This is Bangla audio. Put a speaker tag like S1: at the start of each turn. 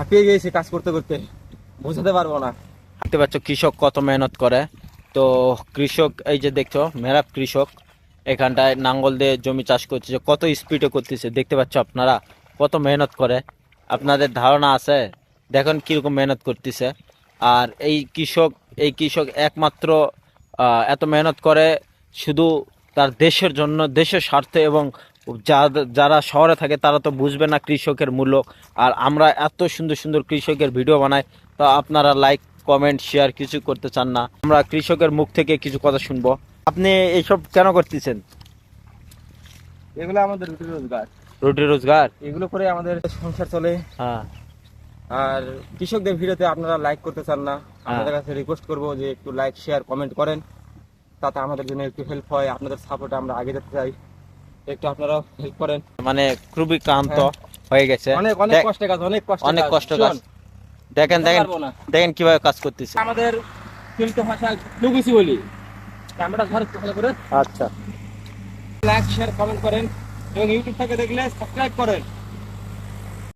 S1: হাঁপিয়ে গিয়েছি কাজ করতে করতে, বোঝাতে পারবো না।
S2: দেখতে পাচ্ছ কৃষক কত মেহনত করে। তো কৃষক এই যে দেখছো মেরাব কৃষক এখানটায় নাঙ্গল দিয়ে জমি চাষ করতেছে, কত স্পিডে করতেছে দেখতে পাচ্ছ আপনারা, কত মেহনত করে। আপনাদের ধারণা আছে দেখুন কিরকম মেহনত করতেছে। আর এই কৃষক একমাত্র এত মেহনত করে শুধু তার দেশের জন্য, দেশের স্বার্থে। এবং যারা শহরে থাকে তারা তো বুঝবে না কৃষকের মূল্য। আর আমরা এত সুন্দর সুন্দর কৃষকের ভিডিও বানাই, তো আপনারা লাইক কমেন্ট শেয়ার কিছু করতে চান না। আমরা কৃষকের মুখ থেকে কিছু কথা শুনবো। আপনি এইসব কেন করতেছেন?
S1: এগুলো আমাদের রুটি রোজগার,
S2: রুটি রোজগার।
S1: এগুলো করে আমাদের সংসার চলে।
S2: হ্যাঁ
S1: আর কৃষকদের ভিডিওতে আপনারা লাইক করতে চান না, আপনাদের কাছে রিকোয়েস্ট করবো যে একটু লাইক শেয়ার কমেন্ট করেন, তাতে আমাদের জন্য একটু হেল্প হয়। আপনাদের সাপোর্টে আমরা আগে যেতে চাই, একটু আপনারা হেল্প করেন।
S2: মানে খুবই ক্লান্ত হয়ে গেছে,
S1: অনেক অনেক কষ্টের কাজ, অনেক কষ্ট,
S2: অনেক কষ্ট কাজ। দেখেন দেখেন দেখেন কিভাবে কাজ করতেছে।
S1: আমাদের চলিত ভাষায় লুগুসি বলি, আমরা ঘরে ভালো করে
S2: আচ্ছা
S1: লাইক শেয়ার কমেন্ট করেন এবং ইউটিউব থেকে দেখলে সাবস্ক্রাইব করেন।